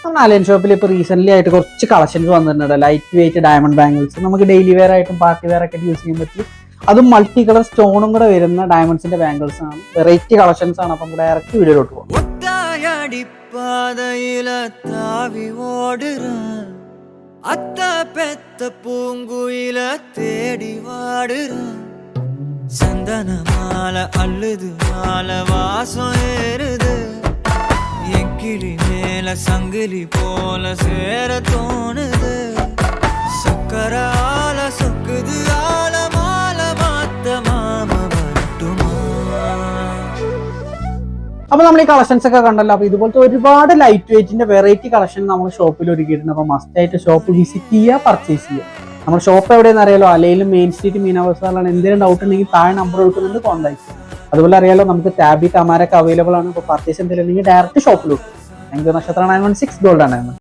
നമ്മുടെ അലയൻ ഷോപ്പിൽ ഇപ്പോൾ റീസെന്റ് ആയിട്ട് കുറച്ച് കളക്ഷൻസ് വന്നിട്ടുണ്ട്. ലൈറ്റ് വെയിറ്റ് ഡയമണ്ട് ബാംഗിൾസ് നമുക്ക് ഡെയിലി വെയർ ആയിട്ടും പാർട്ടി വെയർ ഒക്കെ യൂസ് ചെയ്യാൻ പറ്റും. അതും മൾട്ടി കളർ സ്റ്റോണും കൂടെ വരുന്ന ഡയമണ്ട്സിന്റെ ബാംഗിൾസ് ആണ്. വെറൈറ്റി കളക്ഷൻസ് ആണ്. അപ്പം ഡയറക്റ്റ് വീഡിയോയിലോട്ട് പോകാം. அத்த பெத்த பூங்குயில தேடி வாடுறான் சந்தன மாலை அள்ளுது மாலை வாசம் ஏறுது என் கிளி மேல சங்கிலி போல சேர தோணுது சக்கர ஆல சொக்குது ஆல மாலை மாத்த மாம வரட்டுமா. അപ്പൊ നമ്മൾ ഈ കളക്ഷൻസ് ഒക്കെ കണ്ടല്ലോ. അപ്പൊ ഇതുപോലത്തെ ഒരുപാട് ലൈറ്റ് വെയിറ്റിന്റെ വെറൈറ്റി കളക്ഷൻ നമ്മൾ ഷോപ്പിൽ ഒരുക്കിയിട്ടുണ്ട്. അപ്പൊ മസ്റ്റ് ആയിട്ട് ഷോപ്പ് വിസിറ്റ് ചെയ്യുക, പർച്ചേസ് ചെയ്യുക. നമ്മുടെ ഷോപ്പ് എവിടെയെന്ന് അറിയാലോ, അലയിലും മെയിൻ സ്ട്രീറ്റ് മീനാവസാലാണ്. എന്തെങ്കിലും ഡൗട്ട് ഉണ്ടെങ്കിൽ താഴെ നമ്പർ കൊടുക്കുന്നുണ്ട്, കോൺടാക്ട് ചെയ്യുക. അതുപോലെ അറിയാലോ നമുക്ക് ടാബി കമാരൊക്കെ അവൈലബിൾ ആണ്. അപ്പോൾ പർച്ചേസ് എന്തെങ്കിലും ഉണ്ടെങ്കിൽ ഡയറക്റ്റ് ഷോപ്പിലോട്ട്. Thank you. നക്ഷത്ര 916 ഗോൾഡ് ആണ്.